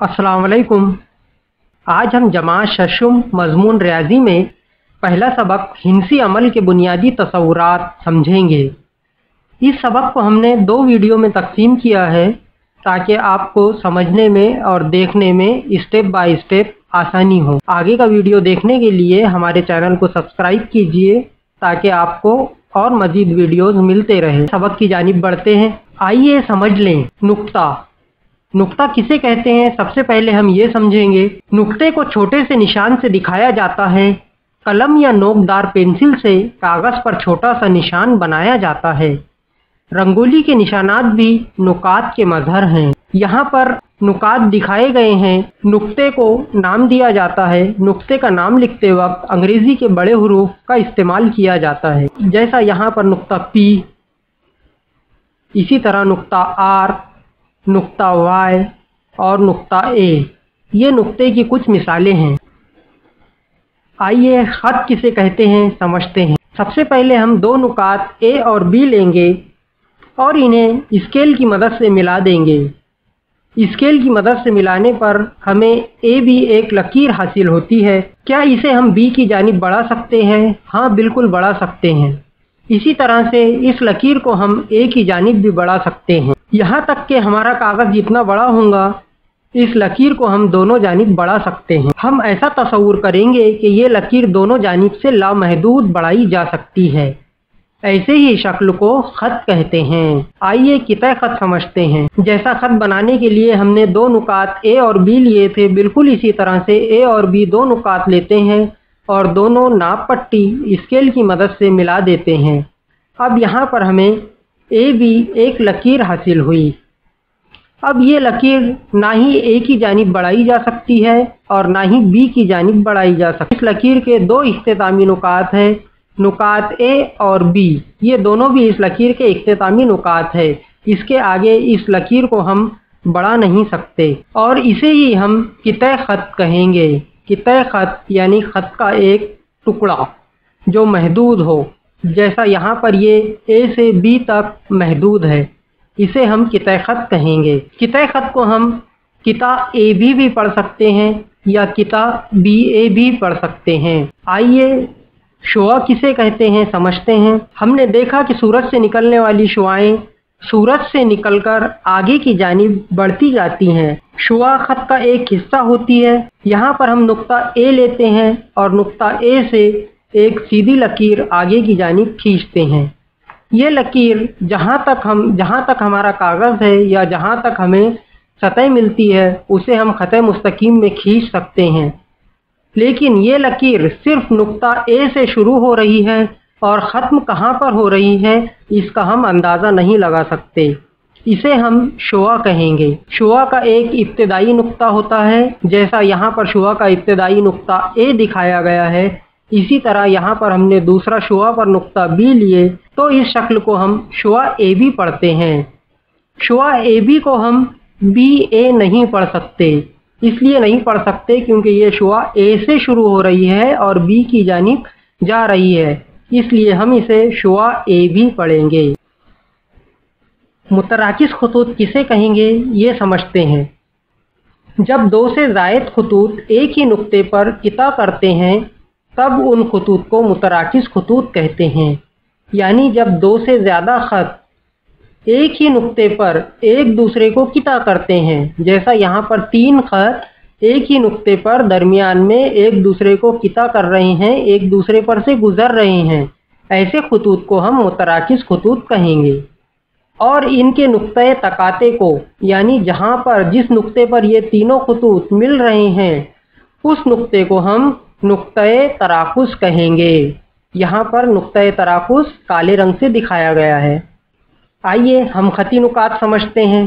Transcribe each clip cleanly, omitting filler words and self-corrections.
अस्सलाम वालेकुम। आज हम जमात शशुम मज़मून रियाजी में पहला सबक हिंसी अमल के बुनियादी तसव्वुरात समझेंगे। इस सबक को हमने 2 वीडियो में तकसीम किया है ताकि आपको समझने में और देखने में स्टेप बाय स्टेप आसानी हो। आगे का वीडियो देखने के लिए हमारे चैनल को सब्सक्राइब कीजिए ताकि आपको और मज़ीद वीडियोज़ मिलते रहे। सबक की जानिब बढ़ते हैं। आइए समझ लें नुक्ता किसे कहते हैं। सबसे पहले हम ये समझेंगे। नुक्ते को छोटे से निशान से दिखाया जाता है। कलम या नोकदार पेंसिल से कागज़ पर छोटा सा निशान बनाया जाता है। रंगोली के निशानात भी नुकात के मज़हर हैं। यहाँ पर नुकात दिखाए गए हैं। नुक्ते को नाम दिया जाता है। नुक्ते का नाम लिखते वक्त अंग्रेज़ी के बड़े हरूफ का इस्तेमाल किया जाता है, जैसा यहाँ पर नुक्ता P, इसी तरह नुक्ता R, नुक्ता Y और नुक्ता A। ये नुक्ते की कुछ मिसालें हैं। आइए ख़त किसे कहते हैं समझते हैं। सबसे पहले हम 2 नुकात A और B लेंगे और इन्हें स्केल की मदद से मिला देंगे। स्केल की मदद से मिलाने पर हमें AB एक लकीर हासिल होती है। क्या इसे हम B की जानिब बढ़ा सकते हैं? हाँ, बिल्कुल बढ़ा सकते हैं। इसी तरह से इस लकीर को हम A की जानिब भी बढ़ा सकते हैं। यहाँ तक कि हमारा कागज़ जितना बड़ा होगा इस लकीर को हम दोनों जानिब बढ़ा सकते हैं। हम ऐसा तसव्वुर करेंगे कि ये लकीर दोनों जानिब से लामहदूद बढ़ाई जा सकती है। ऐसे ही शक्ल को ख़त कहते हैं। आइए कितः ख़त समझते हैं। जैसा ख़त बनाने के लिए हमने 2 नुकात A और B लिए थे, बिल्कुल इसी तरह से A और B 2 नुकात लेते हैं और दोनों नाप पट्टी स्केल की मदद से मिला देते हैं। अब यहाँ पर हमें AB एक लकीर हासिल हुई। अब ये लकीर ना ही A की जानिब बढ़ाई जा सकती है और ना ही B की जानिब बढ़ाई जा सकती है। इस लकीर के 2 इख्तितामी नुकात हैं, नुकात A और B। ये दोनों भी इस लकीर के इख्तितामी नुकात है। इसके आगे इस लकीर को हम बढ़ा नहीं सकते और इसे ही हम कितः ख़त कहेंगे। कितः ख़त यानी ख़त का एक टुकड़ा जो महदूद हो, जैसा यहाँ पर ये A से B तक महदूद है, इसे हम कितः ख़त कहेंगे। कितः ख़त को हम किता AB भी पढ़ सकते हैं या किता BA भी पढ़ सकते हैं। आइए शुआ किसे कहते हैं समझते हैं। हमने देखा कि सूरज से निकलने वाली शुआएं सूरज से निकलकर आगे की जानिब बढ़ती जाती हैं। शुआ ख़त का एक हिस्सा होती है। यहाँ पर हम नुक्ता A लेते हैं और नुक्ता A से एक सीधी लकीर आगे की जानिब खींचते हैं। ये लकीर जहाँ तक हमारा कागज़ है या जहाँ तक हमें सतह मिलती है उसे हम ख़त मुस्तकीम में खींच सकते हैं। लेकिन ये लकीर सिर्फ नुक्ता A से शुरू हो रही है और ख़त्म कहाँ पर हो रही है इसका हम अंदाज़ा नहीं लगा सकते। इसे हम शुआ कहेंगे। शुआ का एक इब्तिदाई नुक्ता होता है, जैसा यहाँ पर शुआ का इब्तिदाई नुक्ता A दिखाया गया है। इसी तरह यहाँ पर हमने दूसरा शुआ पर नुक्ता B लिए तो इस शक्ल को हम शुआ AB पढ़ते हैं। शुआ AB को हम BA नहीं पढ़ सकते। इसलिए नहीं पढ़ सकते क्योंकि ये शुआ A से शुरू हो रही है और B की जानिब जा रही है, इसलिए हम इसे शुआ AB पढ़ेंगे। मुतराकिस खतूत किसे कहेंगे ये समझते हैं। जब 2 से ज़ायद खतूत एक ही नुक्ते पर किता करते हैं तब उन खतूत को मुतराकिस खतूत कहते हैं। यानी जब 2 से ज़्यादा ख़त एक ही नुक्ते पर एक दूसरे को किता करते हैं, जैसा यहाँ पर 3 ख़त एक ही नुक्ते पर दरमियान में एक दूसरे को किता कर रहे हैं, एक दूसरे पर से गुज़र रहे हैं, ऐसे खतूत को हम मुतराकिस खतूत कहेंगे। और इनके नुक्ते तकाते को यानी जहाँ पर जिस नुक्ते पर ये तीनों खतूत मिल रहे हैं उस नुक्ते को हम नुक्ते तराकुस कहेंगे। यहाँ पर नुक्ते तराकुस काले रंग से दिखाया गया है। आइए हम ख़ती नुकात समझते हैं।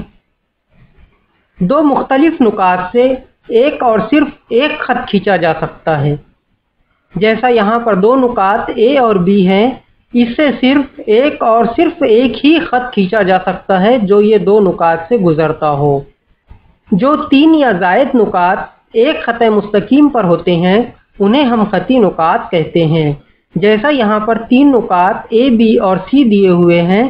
2 मुख्तलिफ नुकात से एक और सिर्फ एक ख़त खींचा जा सकता है। जैसा यहाँ पर 2 नुकात A और B हैं, इससे सिर्फ एक ही ख़त खींचा जा सकता है जो ये 2 नुकात से गुज़रता हो। जो 3 या ज़ायद नुकात एक ख़त मुस्तकीम पर होते हैं उन्हें हम ख़ती नुकात कहते हैं। जैसा यहाँ पर 3 नुकात A, B और C दिए हुए हैं,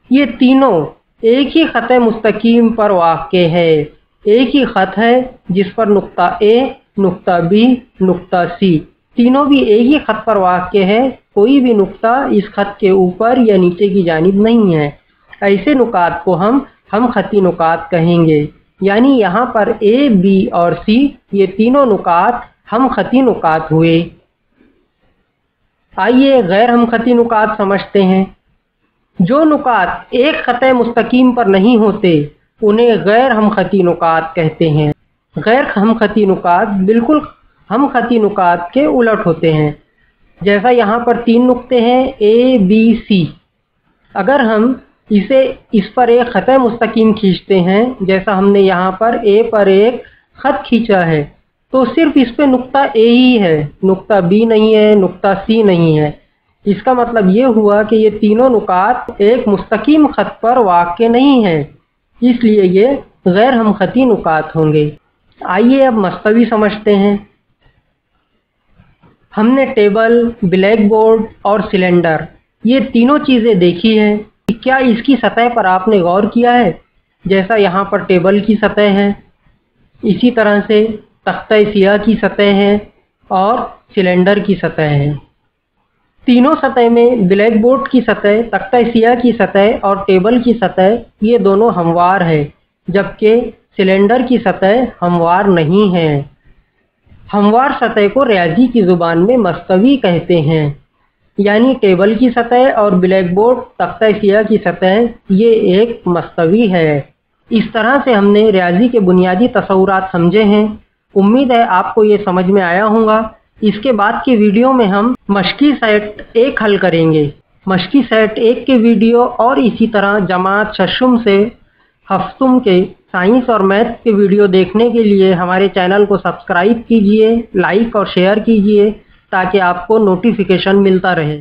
ये तीनों एक ही ख़त मुस्तकीम पर वाक़े है। एक ही खत है जिस पर नुक्ता ए, नुक्ता बी, नुक्ता सी तीनों भी एक ही खत पर वाक़ है। कोई भी नुक्ता इस खत के ऊपर या नीचे की जानिब नहीं है। ऐसे नुकात को हम खती नुकात कहेंगे। यानी यहाँ पर ए, बी और सी ये तीनों नुकात हम खती नुकात हुए। आइए गैर हम खती नुकात समझते हैं। जो नुकात एक खत मुस्तकीम पर नहीं होते उन्हें गैर हम खती नुकात कहते हैं। गैर हम खती नुकात बिल्कुल हम खती नुकात के उलट होते हैं। जैसा यहाँ पर 3 नुक्ते हैं ए, बी, सी। अगर हम इस पर एक खत मुस्तकीम खींचते हैं, जैसा हमने यहाँ पर ए पर एक खत खींचा है, तो सिर्फ इस पे नुक्ता ए ही है, नुक्ता बी नहीं है, नुक्ता सी नहीं है। इसका मतलब ये हुआ कि ये तीनों नुकात एक मुस्तकीम खत पर वाक़ नहीं है, इसलिए ये गैर हम खती नुकात होंगे। आइए अब मस्तवी समझते हैं। हमने टेबल, ब्लैक बोर्ड और सिलेंडर ये तीनों चीज़ें देखी हैं। क्या इसकी सतह पर आपने गौर किया है? जैसा यहाँ पर टेबल की सतह है, इसी तरह से तख्ता सियाह की सतह है और सिलेंडर की सतह है। तीनों सतह में ब्लैक बोर्ड की सतह, तख्ता सियाह की सतह और टेबल की सतह ये दोनों हमवार है, जबकि सिलेंडर की सतह हमवार नहीं है। हमवार सतह को रियाजी की ज़ुबान में मस्तवी कहते हैं। यानी टेबल की सतह और ब्लैक बोर्ड, तख्ता सियाह की सतह ये एक मस्तवी है। इस तरह से हमने रियाजी के बुनियादी तसव्वुरात समझे हैं। उम्मीद है आपको ये समझ में आया होगा। इसके बाद के वीडियो में हम मशकी सेट 1 हल करेंगे। मशकी सेट 1 के वीडियो और इसी तरह जमात शशुम से हफ्तुम के साइंस और मैथ के वीडियो देखने के लिए हमारे चैनल को सब्सक्राइब कीजिए, लाइक और शेयर कीजिए ताकि आपको नोटिफिकेशन मिलता रहे।